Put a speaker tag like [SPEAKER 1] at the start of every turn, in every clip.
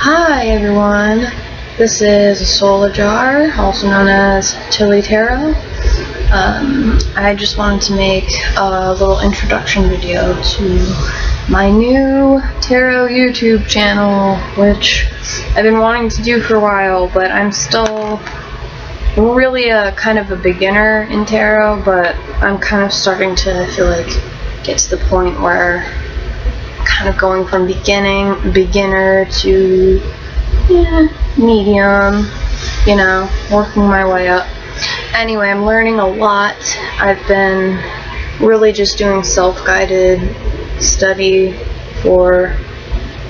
[SPEAKER 1] Hi everyone, this is Asolajar, also known as Tilly Tarot. I just wanted to make a little introduction video to my new tarot YouTube channel, which I've been wanting to do for a while, but I'm still really kind of a beginner in tarot, but I'm kind of starting to feel like get to the point where kind of going from beginner to medium, working my way up. Anyway, I'm learning a lot. I've been really just doing self-guided study for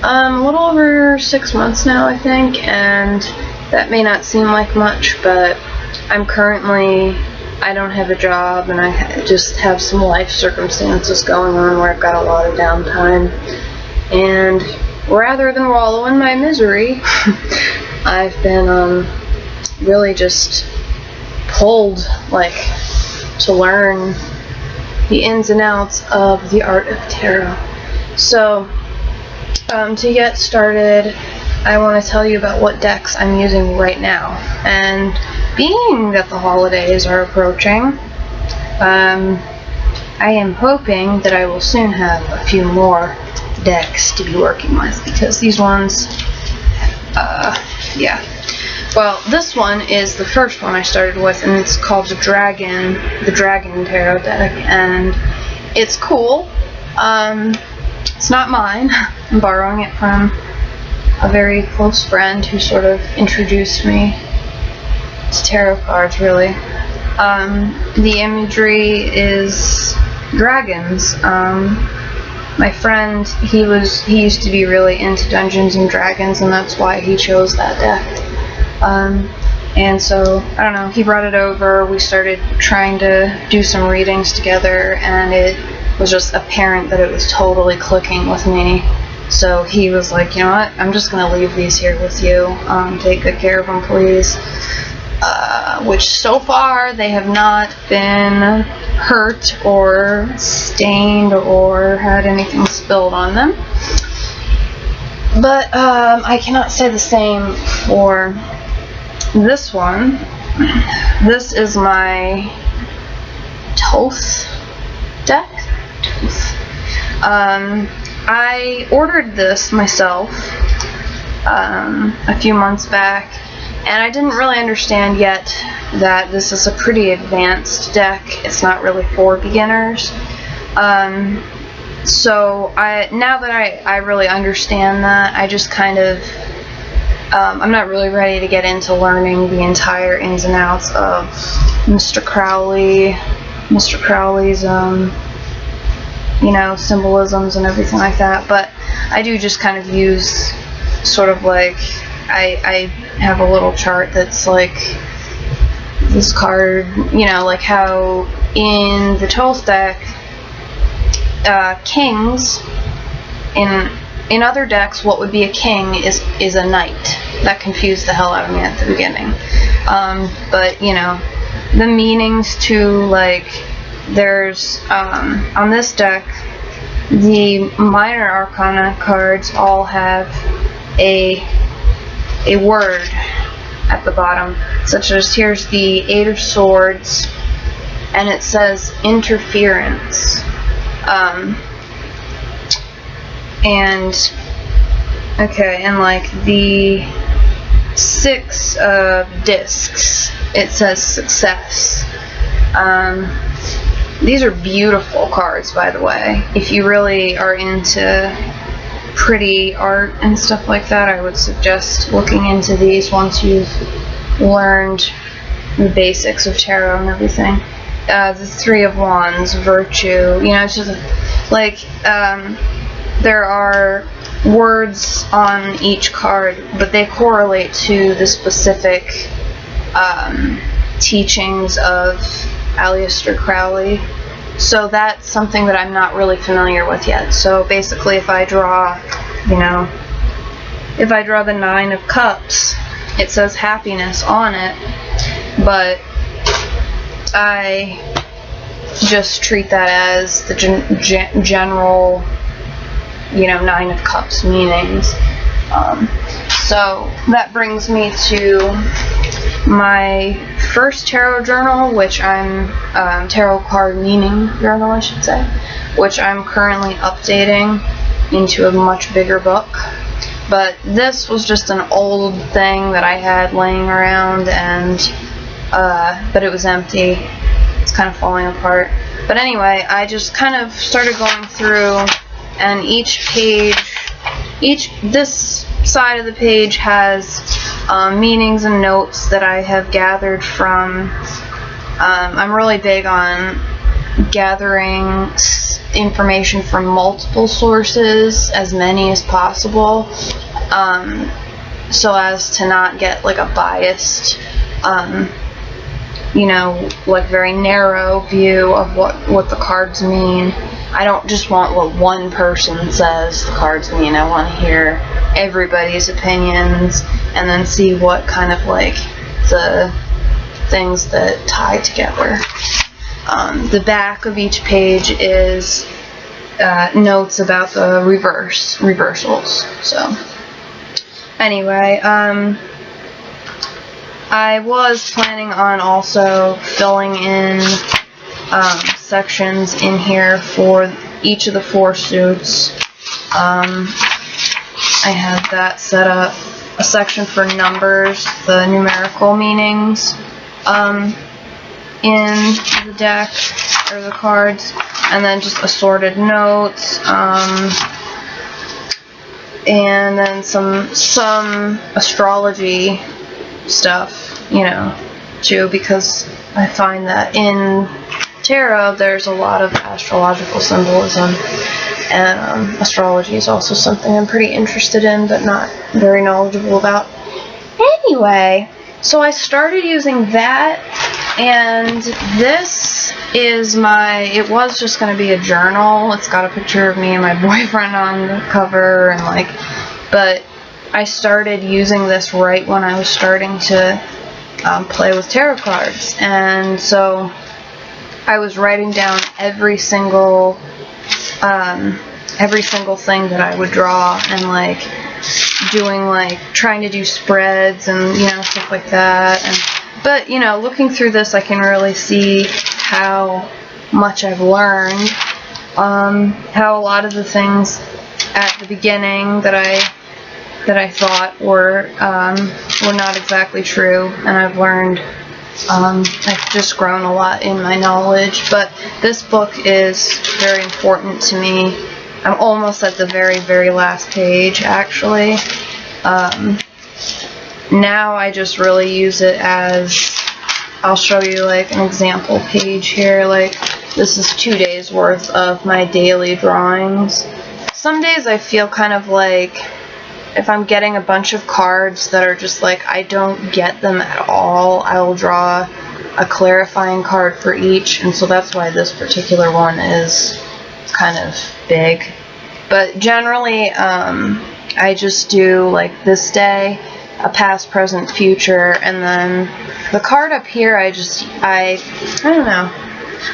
[SPEAKER 1] a little over 6 months now, I think, and that may not seem like much, but I don't have a job, and I just have some life circumstances going on where I've got a lot of downtime, and rather than wallow in my misery, I've been really just pulled to learn the ins and outs of the art of tarot. So to get started, I want to tell you about what decks I'm using right now. And being that the holidays are approaching, I am hoping that I will soon have a few more decks to be working with, because these ones, well, this one is the first one I started with, and it's called the Dragon Tarot deck, and it's cool. It's not mine. I'm borrowing it from a very close friend who sort of introduced me to tarot cards, really. The imagery is dragons. My friend, he used to be really into Dungeons and Dragons, and that's why he chose that deck. And so, I don't know, he brought it over, we started trying to do some readings together, and it was just apparent that it was totally clicking with me. So he was like, you know what, I'm just going to leave these here with you. Take good care of them, please. Which so far they have not been hurt or stained or had anything spilled on them. But I cannot say the same for this one. This is my Thoth deck. I ordered this myself a few months back, and I didn't really understand yet that this is a pretty advanced deck. It's not really for beginners. So now that I really understand that, I just kind of I'm not really ready to get into learning the entire ins and outs of Mr. Crowley's symbolisms and everything like that, but I do just kind of use sort of I have a little chart that's like this card, like how in the Thoth deck, kings, in other decks, what would be a king is a knight. That confused the hell out of me at the beginning. But, the meanings to, there's, on this deck, the minor arcana cards all have a word at the bottom, such as here's the Eight of Swords, and it says interference. And the Six of Discs, it says success. These are beautiful cards, by the way. If you really are into pretty art and stuff like that, I would suggest looking into these once you've learned the basics of tarot and everything. The Three of Wands, Virtue, it's just there are words on each card, but they correlate to the specific teachings of Aleister Crowley. So that's something that I'm not really familiar with yet. So basically, if I draw the Nine of Cups, it says happiness on it, but I just treat that as the general Nine of Cups meanings. So that brings me to my first tarot journal, which I'm tarot card meaning journal, I should say, which I'm currently updating into a much bigger book. But this was just an old thing that I had laying around, and but it was empty. It's kind of falling apart. But anyway, I just kind of started going through, and each page, this side of the page has meanings and notes that I have gathered from, I'm really big on gathering information from multiple sources, as many as possible, so as to not get like a biased, you know, like very narrow view of what the cards mean. I don't just want what one person says the cards mean. I want to hear everybody's opinions and then see what kind of like the things that tie together. The back of each page is notes about the reversals. So anyway, I was planning on also filling in sections in here for each of the 4 suits. I had that set up, a section for numbers, the numerical meanings in the deck, or the cards, and then just assorted notes, and then some astrology stuff, you know, too, because I find that in tarot there's a lot of astrological symbolism, and astrology is also something I'm pretty interested in but not very knowledgeable about. Anyway, so I started using that, and this is it was just going to be a journal. It's got a picture of me and my boyfriend on the cover, and like, but I started using this right when I was starting to play with tarot cards, and so I was writing down every single thing that I would draw, and like doing, like, trying to do spreads and, you know, stuff like that. But you know, looking through this, I can really see how much I've learned, how a lot of the things at the beginning that I thought were not exactly true, and I've learned, I've just grown a lot in my knowledge. But this book is very important to me. I'm almost at the very, very last page, actually. Now I just really use it as, I'll show you like an example page here. Like, this is 2 days worth of my daily drawings. Some days I feel kind of like, if I'm getting a bunch of cards that are just like, I don't get them at all, I will draw a clarifying card for each, and so that's why this particular one is kind of big. But generally, I just do like this day, a past, present, future, and then the card up here, I don't know.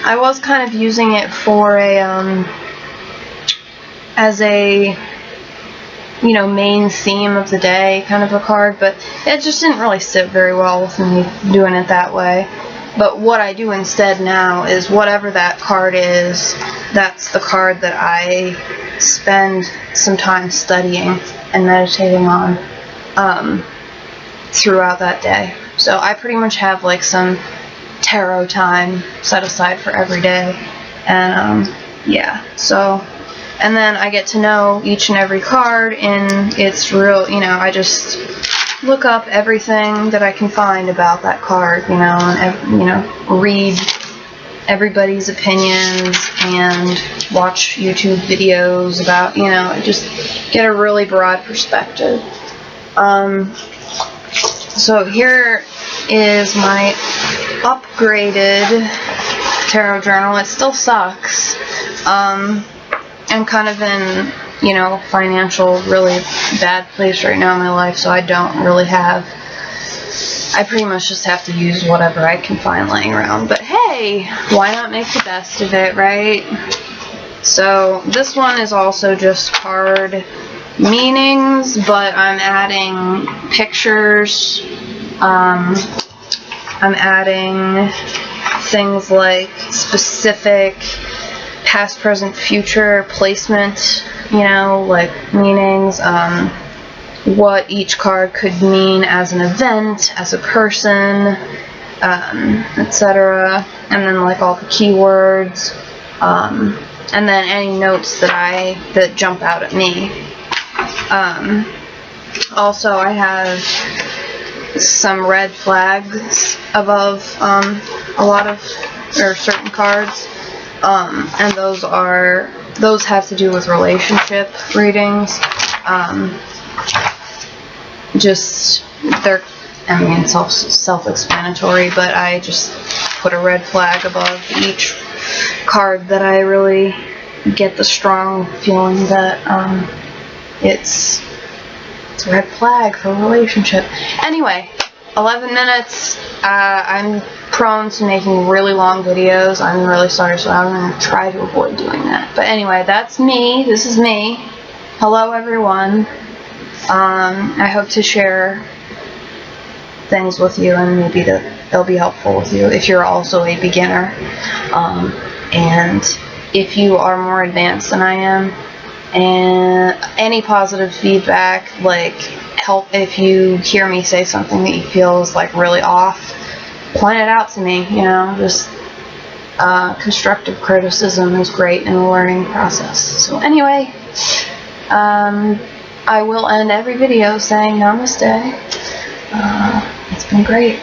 [SPEAKER 1] I was kind of using it for as a, you know, main theme of the day kind of a card, but it just didn't really sit very well with me doing it that way. But what I do instead now is whatever that card is, that's the card that I spend some time studying and meditating on throughout that day. So I pretty much have like some tarot time set aside for every day, and yeah, so, and then I get to know each and every card in its real, you know, I just look up everything that I can find about that card, you know, and, you know, read everybody's opinions and watch YouTube videos about, you know, just get a really broad perspective. So here is my upgraded tarot journal. It still sucks. I'm kind of in, you know, financial, really bad place right now in my life, so I don't really have, I pretty much just have to use whatever I can find laying around. But hey, why not make the best of it, right? So this one is also just card meanings, but I'm adding pictures. I'm adding things like specific past, present, future placement, you know, like meanings, what each card could mean as an event, as a person, etc. And then like all the keywords, and then any notes that jump out at me. Also, I have some red flags above a lot of certain cards, and those have to do with relationship readings. They're self-explanatory, but I just put a red flag above each card that I really get the strong feeling that it's a red flag for a relationship. Anyway, 11 minutes. I'm prone to making really long videos. I'm really sorry, so I'm going to try to avoid doing that. But anyway, that's me. This is me. Hello, everyone. I hope to share things with you, and maybe they'll be helpful with you if you're also a beginner. And if you are more advanced than I am, and any positive feedback, like help if you hear me say something that you feel is like really off, point it out to me, you know, just constructive criticism is great in the learning process. So anyway, I will end every video saying namaste. It's been great.